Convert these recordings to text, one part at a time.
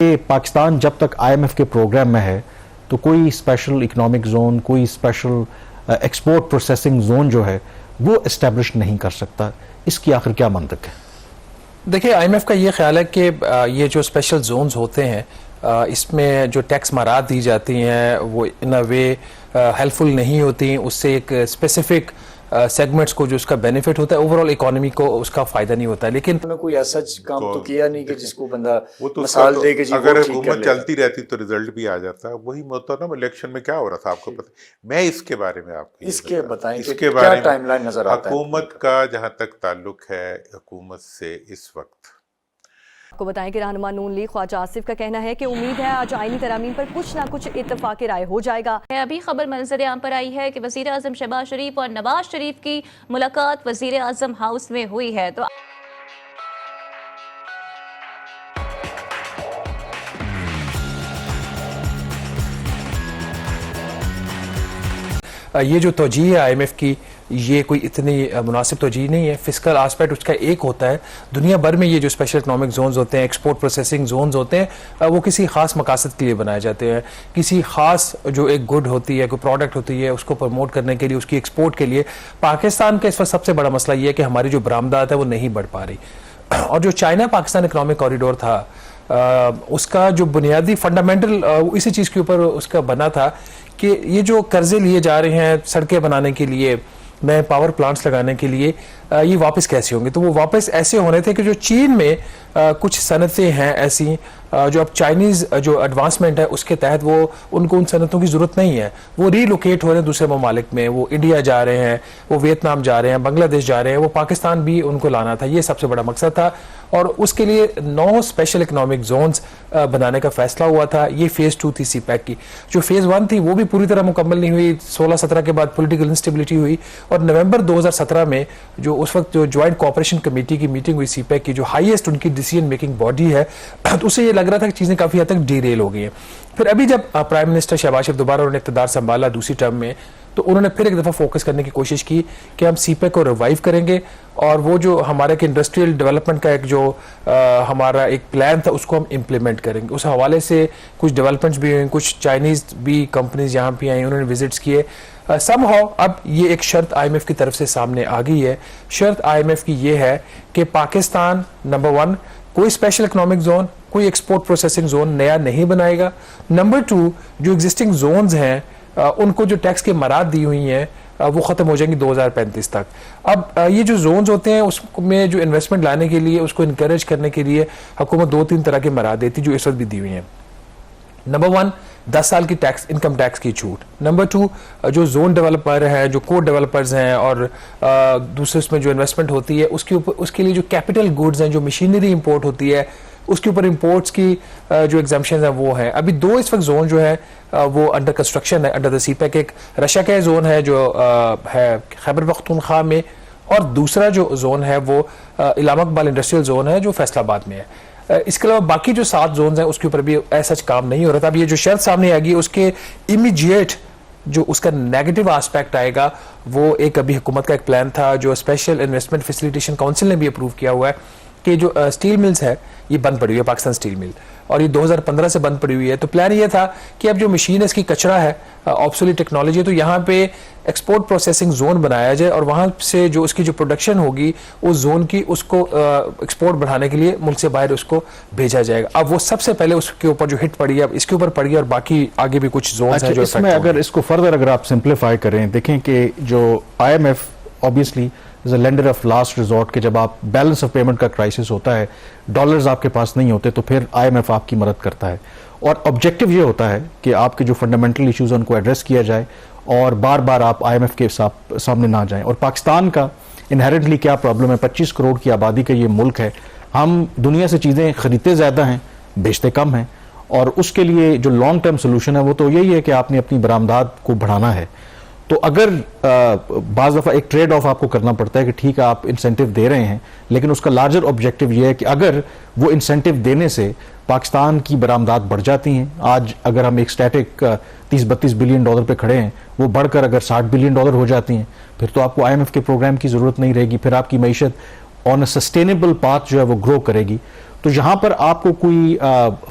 کہ پاکستان جب تک IMF کے پروگرام میں ہے تو کوئی اسپیشل اکنامک زون، کوئی اسپیشل ایکسپورٹ پروسیسنگ زون جو ہے وہ اسٹیبلش نہیں کر سکتا. اس کی آخر کیا منطق ہے؟ دیکھیں IMF کا یہ خیال ہے کہ یہ جو اسپیشل زونز ہوتے ہیں اس میں جو ٹیکس مارات دی جاتی ہیں وہ ان اے وے ہیلپ فل نہیں ہوتی، اس سے ایک اسپیسیفک سیگمنٹس کو جو اس کا بینیفٹ ہوتا ہے اوورال اکانومی کو اس کا فائدہ نہیں ہوتا ہے. لیکن انہوں نے کوئی ایسا کام تو کیا نہیں کہ جس کو بندہ مثال دے کہ جی اگر حکومت چلتی رہتی تو رزلٹ بھی آ جاتا. وہی محترم الیکشن میں کیا ہو رہا تھا آپ کو پتہ. میں اس کے بارے میں آپ کو اس کے بتائیں اس کہ کے کیا بارے میں ٹائم لائن نظر آتا ہے حکومت کا جہاں تک تعلق ہے حکومت سے اس وقت. آپ کو بتائیں کہ رہنما نون لیگ خواجہ آصف کا کہنا ہے کہ امید ہے آج آئینی ترامیم پر کچھ نہ کچھ اتفاق رائے ہو جائے گا. ابھی خبر منظر عام پر آئی ہے کہ وزیر اعظم شہباز شریف اور نواز شریف کی ملاقات وزیر اعظم ہاؤس میں ہوئی ہے. تو یہ جو توجیہ ہے IMF کی یہ کوئی اتنی مناسب توجیہ نہیں ہے. فسکل آسپیکٹ اس کا ایک ہوتا ہے. دنیا بھر میں یہ جو اسپیشل اکنامک زونز ہوتے ہیں، ایکسپورٹ پروسیسنگ زونز ہوتے ہیں، وہ کسی خاص مقاصد کے لیے بنائے جاتے ہیں. کسی خاص جو ایک گڈ ہوتی ہے، کوئی پروڈکٹ ہوتی ہے، اس کو پروموٹ کرنے کے لیے، اس کی ایکسپورٹ کے لیے. پاکستان کا اس وقت سب سے بڑا مسئلہ یہ ہے کہ ہماری جو برآمدات ہے وہ نہیں بڑھ پا رہی. اور جو چائنا پاکستان اکنامک کوریڈور تھا اس کا جو بنیادی فنڈامنٹل اسی چیز کے اوپر اس کا بنا تھا کہ یہ جو قرضے لیے جا رہے ہیں سڑکیں بنانے کے لیے، نئے پاور پلانٹس لگانے کے لیے، یہ واپس کیسے ہوں گے. تو وہ واپس ایسے ہونے تھے کہ جو چین میں کچھ صنعتیں ہیں ایسی جو اب چائنیز جو ایڈوانسمنٹ ہے اس کے تحت وہ ان کو ان صنعتوں کی ضرورت نہیں ہے. وہ ری لوکیٹ ہو رہے ہیں دوسرے ممالک میں. وہ انڈیا جا رہے ہیں، وہ ویتنام جا رہے ہیں، بنگلہ دیش جا رہے ہیں. وہ پاکستان بھی ان کو لانا تھا. یہ سب سے بڑا مقصد تھا اور اس کے لیے 9 اسپیشل اکنامک زونز بنانے کا فیصلہ ہوا تھا. یہ فیز 2 تھی سی پیک کی. جو فیز 1 تھی وہ بھی پوری طرح مکمل نہیں ہوئی. 16-17 کے بعد پولیٹیکل انسٹیبلٹی ہوئی اور نومبر 2017 میں جو اس وقت جو جوائنٹ کوآپریشن کمیٹی کی میٹنگ ہوئی سی پیک کی، جو ہائیسٹ ان کی ڈیسیژن میکنگ باڈی ہے، تو اسے یہ لگ رہا تھا کہ چیزیں کافی حد تک ڈی ریل ہو گئی ہیں. پھر ابھی جب پرائم منسٹر شہباز شریف دوبارہ انہوں نے اقتدار سنبھالا دوسری ٹرم میں، تو انہوں نے پھر ایک دفعہ فوکس کرنے کی کوشش کی کہ ہم سی پیک کو ریوائیو کریں گے اور وہ جو ہمارے انڈسٹریل ڈیولپمنٹ کا ایک جو ہمارا ایک پلان تھا اس کو ہم امپلیمنٹ کریں گے. اس حوالے سے کچھ ڈیولپمنٹس بھی ہوئیں، کچھ چائنیز بھی کمپنیز یہاں پہ آئیں، انہوں نے وزٹس کیے. سم ہاؤ اب یہ ایک شرط IMF کی طرف سے سامنے آ گئی ہے. شرط IMF کی یہ ہے کہ پاکستان نمبر 1 کوئی اسپیشل اکنامک زون، کوئی ایکسپورٹ پروسیسنگ زون نیا نہیں بنائے گا. نمبر 2 جو ایگزسٹنگ زونز ہیں ان کو جو ٹیکس کے مراد دی ہوئی ہیں وہ ختم ہو جائیں گی 2035 تک. اب یہ جو زونز ہوتے ہیں اس میں جو انویسٹمنٹ لانے کے لیے، اس کو انکریج کرنے کے لیے حکومت 2-3 طرح کے مراد دیتی جو اس وقت بھی دی ہوئی ہیں. نمبر 1 10 سال کی ٹیکس انکم ٹیکس کی چھوٹ. نمبر 2 جو زون ڈیولپر ہیں، جو کو ڈیولپرز ہیں اور دوسرے اس میں جو انویسٹمنٹ ہوتی ہے اس کے اوپر، اس کے لیے جو کیپٹل گوڈز ہیں، جو مشینری امپورٹ ہوتی ہے اس کے اوپر امپورٹس کی جو ایگزمپشنز ہیں وہ ہیں. ابھی 2 اس وقت زون جو ہے وہ انڈر کنسٹرکشن ہے انڈر دا سی پیک. ایک رشا کا زون ہے جو ہے خیبر پختونخوا میں، اور دوسرا جو زون ہے وہ علامہ اقبال انڈسٹریل زون ہے جو فیصل آباد میں ہے. اس کے علاوہ باقی جو 7 زونز ہیں اس کے اوپر بھی ایسا کام نہیں ہو رہا تھا. اب یہ جو شرط سامنے آئے گی اس کے امیجیٹ جو اس کا نیگیٹو آسپیکٹ آئے گا وہ ایک ابھی حکومت کا ایک پلان تھا جو اسپیشل انویسٹمنٹ فیسیلیٹیشن کونسل نے بھی اپروو کیا ہوا ہے کہ جو اسٹیل ملز ہے یہ بند پڑی ہوئی ہے، پاکستان اسٹیل مل، اور یہ 2015 سے بند پڑی ہوئی ہے. تو پلان یہ تھا کہ اب جو مشین ہے اس کی کچرا ہے، آبسولیٹ ٹیکنالوجی ہے، تو یہاں پہ ایکسپورٹ پروسیسنگ زون بنایا جائے اور وہاں سے جو اس کی جو پروڈکشن ہوگی اس زون کی اس کو ایکسپورٹ بڑھانے کے لیے ملک سے باہر اس کو بھیجا جائے گا. اب وہ سب سے پہلے اس کے اوپر جو ہٹ پڑی ہے اب اس کے اوپر پڑی ہے اور باقی آگے بھی کچھ زونز ہیں جو اس میں اگر اس کو فردر اگر آپ سمپلیفائی کریں، دیکھیں کہ جو IMF obviously is a lender of last resort کہ جب آپ بیلنس آف پیمنٹ کا کرائسس ہوتا ہے، ڈالرز آپ کے پاس نہیں ہوتے تو پھر IMF آپ کی مدد کرتا ہے اور آبجیکٹو یہ ہوتا ہے کہ آپ کے جو فنڈامنٹل ایشوز ہیں ان کو ایڈریس کیا جائے اور بار بار آپ IMF کے سامنے نہ جائیں. اور پاکستان کا انہیرنٹلی کیا پرابلم ہے، 25 کروڑ کی آبادی کا یہ ملک ہے، ہم دنیا سے چیزیں خریدتے زیادہ ہیں بیچتے کم ہیں، اور اس کے لیے جو لانگ ٹرم سولوشن ہے وہ تو یہی ہے کہ آپ نے اپنی برآمدات کو بڑھانا ہے. تو اگر بعض دفعہ ایک ٹریڈ آف آپ کو کرنا پڑتا ہے کہ ٹھیک ہے آپ انسینٹیو دے رہے ہیں، لیکن اس کا لارجر آبجیکٹو یہ ہے کہ اگر وہ انسینٹیو دینے سے پاکستان کی برآمدات بڑھ جاتی ہیں، آج اگر ہم ایک اسٹیٹک 30-32 بلین ڈالر پہ کھڑے ہیں، وہ بڑھ کر اگر 60 بلین ڈالر ہو جاتی ہیں، پھر تو آپ کو IMF کے پروگرام کی ضرورت نہیں رہے گی، پھر آپ کی معیشت آن اے سسٹینیبل پاتھ جو ہے وہ گرو کرے گی. تو یہاں پر آپ کو کوئی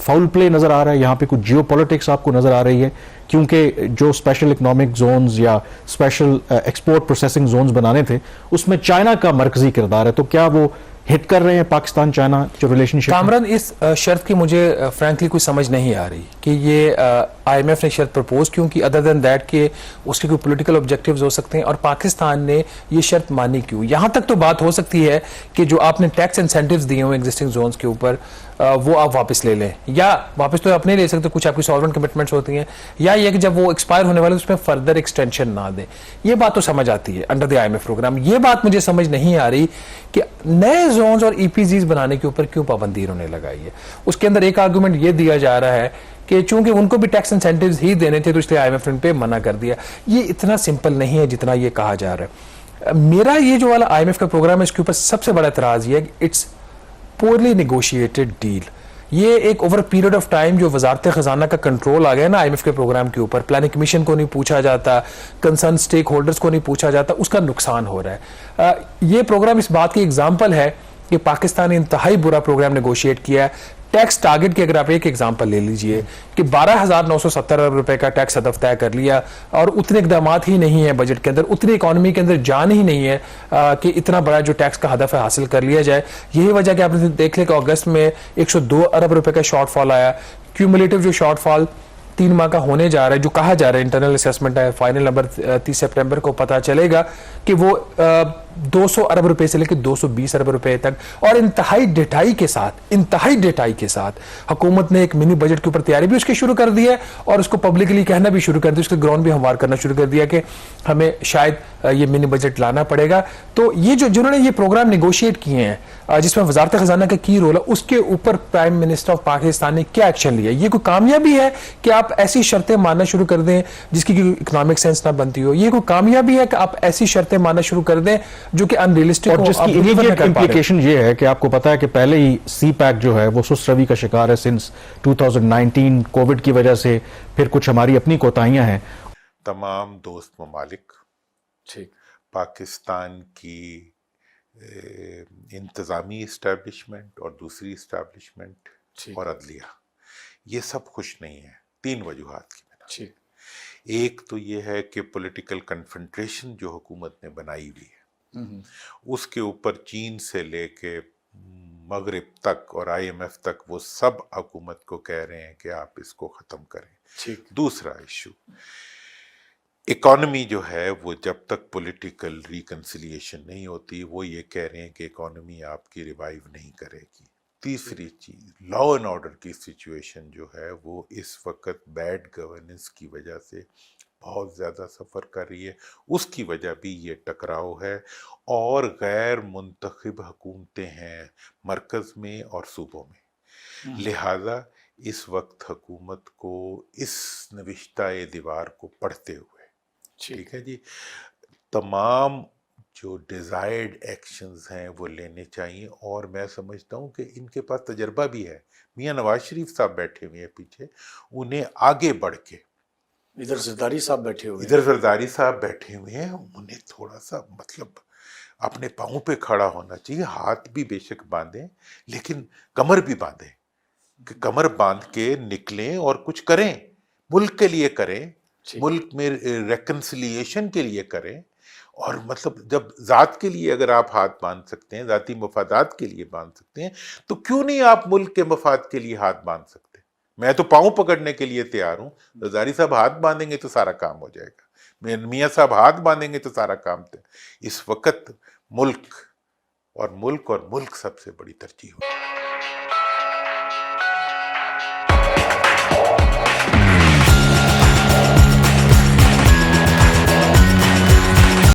فاؤل پلے نظر آ رہا ہے, یہاں پہ کوئی جیو پولیٹکس آپ کو نظر آ رہی ہے, کیونکہ جو اسپیشل اکنامک زونز یا اسپیشل ایکسپورٹ پروسیسنگ زونز بنانے تھے اس میں چائنا کا مرکزی کردار ہے, تو کیا وہ ہٹ کر رہے ہیں پاکستان چائنا جو ریلیشن شپ؟ کامران, اس شرط کی مجھے فرینکلی کوئی سمجھ نہیں آ رہی کہ یہ آئی ایم ایف نے شرط پرپوز کیوں کی, ادر دین دیٹ کہ اس کے کوئی پولیٹیکل آبجیکٹیوز ہو سکتے ہیں, اور پاکستان نے یہ شرط مانی کیوں. یہاں تک تو بات ہو سکتی ہے کہ جو آپ نے ٹیکس انسینٹیوز دیے ہوئے ایگزسٹنگ زونز کے اوپر وہ آپ واپس لے لیں, یا واپس تو آپ نہیں لے سکتے, کچھ آپ کی سالوینٹ کمٹمنٹس ہوتی ہیں, یا یہ کہ جب وہ ایکسپائر ہونے والے اس میں فردر ایکسٹینشن نہ دیں. یہ بات تو سمجھ آتی ہے under the I M F programme. یہ بات مجھے سمجھ نہیں آ رہی کہ نئے زونز اور ای پی زیز بنانے کے اوپر کیوں پابندی انہوں نے لگائی ہے. اس کے اندر ایک آرگومنٹ یہ دیا جا رہا ہے کہ چونکہ ان کو بھی ٹیکس انسینٹیوز ہی دینے تھے تو اس لیے آئی ایم ایف نے پہ منع کر دیا. یہ اتنا سمپل نہیں ہے جتنا یہ کہا جا رہا ہے. میرا یہ جو والا آئی ایم ایف کا پروگرام ہے اس کے اوپر سب سے بڑا اعتراض یہ ہے کہ اٹس پورلی نیگوشیٹڈ ڈیل. یہ ایک اوور پیریڈ آف ٹائم جو وزارت خزانہ کا کنٹرول آ گیا نا آئی ایم ایف کے پروگرام کے اوپر, پلاننگ کمیشن کو نہیں پوچھا جاتا, کنسرن سٹیک ہولڈرز کو نہیں پوچھا جاتا, اس کا نقصان ہو رہا ہے. یہ پروگرام اس بات کی ایگزامپل ہے کہ پاکستان نے انتہائی برا پروگرام نیگوشیٹ کیا ہے. ٹیکس ٹارگٹ کی اگر آپ ایک ایگزامپل لے لیجئے کہ 12,970 ارب روپے کا ٹیکس ہدف طے کر لیا, اور اتنے اقدامات ہی نہیں ہیں بجٹ کے اندر, اتنی اکانومی کے اندر جان ہی نہیں ہے کہ اتنا بڑا جو ٹیکس کا ہدف ہے حاصل کر لیا جائے. یہی وجہ کہ آپ نے دیکھ لیا کہ اگست میں 102 ارب روپے کا شارٹ فال آیا. کیومولیٹو جو شارٹ فال 3 ماہ کا ہونے جا رہا ہے, جو کہا جا رہا ہے انٹرنل اسیسمنٹ ہے, فائنل نمبر 30 سپٹمبر کو پتا چلے گا کہ وہ 200 ارب روپے سے لے کے 220 ارب روپے تک, اور انتہائی ڈیٹائی کے ساتھ حکومت نے ایک منی بجٹ کے اوپر تیاری بھی اس کی شروع کر دی ہے, اور اس کو پبلکلی کہنا بھی شروع کر دیا, اس کے گراؤنڈ بھی ہموار کرنا شروع کر دیا کہ ہمیں شاید یہ منی بجٹ لانا پڑے گا. تو یہ جو جنہوں نے یہ پروگرام نیگوشیٹ کیے ہیں جس میں وزارت خزانہ کا کی رول ہے, اس کے اوپر پرائم منسٹر آف پاکستان نے کیا ایکشن لیا؟ یہ کوئی کامیابی ہے کہ آپ ایسی شرطیں ماننا شروع کر دیں جس کی اکنامک سینس نہ بنتی ہو؟ یہ کوئی کامیابی ہے کہ آپ ایسی شرطیں ماننا شروع کر دیں جو کہ ان ریئلسٹک ہو؟ اور جس کی امیڈیٹ امپلیکیشن یہ ہے کہ آپ کو پتا ہے کہ پہلے ہی سی پیک جو ہے وہ سست روی کا شکار ہے سنس 2019 کووڈ کی وجہ سے, پھر کچھ ہماری اپنی کوتاہیاں ہیں. تمام دوست ممالک پاکستان کی انتظامی اسٹیبلشمنٹ اور دوسری اسٹیبلشمنٹ اور عدلیہ, یہ سب خوش نہیں ہے 3 وجوہات کی بنا. ایک تو یہ ہے کہ پولیٹیکل کنفرنٹریشن جو حکومت نے بنائی ہوئی ہے اس کے اوپر چین سے لے کے مغرب تک اور آئی ایم ایف تک وہ سب حکومت کو کہہ رہے ہیں کہ آپ اس کو ختم کریں. دوسرا ایشو اکانومی جو ہے وہ جب تک پولیٹیکل ریکنسیلیشن نہیں ہوتی وہ یہ کہہ رہے ہیں کہ اکانومی آپ کی ریوائیو نہیں کرے گی. تیسری چیز لا اینڈ آرڈر کی سچویشن جو ہے وہ اس وقت بیڈ گورننس کی وجہ سے بہت زیادہ سفر کر رہی ہے. اس کی وجہ بھی یہ ٹکراؤ ہے, اور غیر منتخب حکومتیں ہیں مرکز میں اور صوبوں میں. لہذا اس وقت حکومت کو اس نوشتہ دیوار کو پڑھتے ہوئے ٹھیک ہے جی تمام جو ڈیزائرڈ ایکشنز ہیں وہ لینے چاہیے. اور میں سمجھتا ہوں کہ ان کے پاس تجربہ بھی ہے. میاں نواز شریف صاحب بیٹھے ہوئے ہیں پیچھے, انہیں آگے بڑھ کے ادھر زرداری صاحب بیٹھے ہوئے ہیں, انہیں تھوڑا سا مطلب اپنے پاؤں پہ کھڑا ہونا چاہیے. ہاتھ بھی بے شک باندھیں لیکن کمر بھی باندھیں, کہ کمر باندھ کے نکلیں اور کچھ کریں, ملک کے لیے کریں, ملک میں ریکنسیلیشن کے لیے کریں. اور مطلب جب ذات کے لیے اگر آپ ہاتھ باندھ سکتے ہیں, ذاتی مفادات کے لیے باندھ سکتے ہیں, تو کیوں نہیں آپ ملک کے مفاد کے لیے ہاتھ باندھ سکتے؟ میں تو پاؤں پکڑنے کے لیے تیار ہوں. زرداری صاحب ہاتھ باندھیں گے تو سارا کام ہو جائے گا, میاں صاحب ہاتھ باندھیں گے تو سارا کام. اس وقت ملک اور ملک سب سے بڑی ترجیح ہوتی ہے.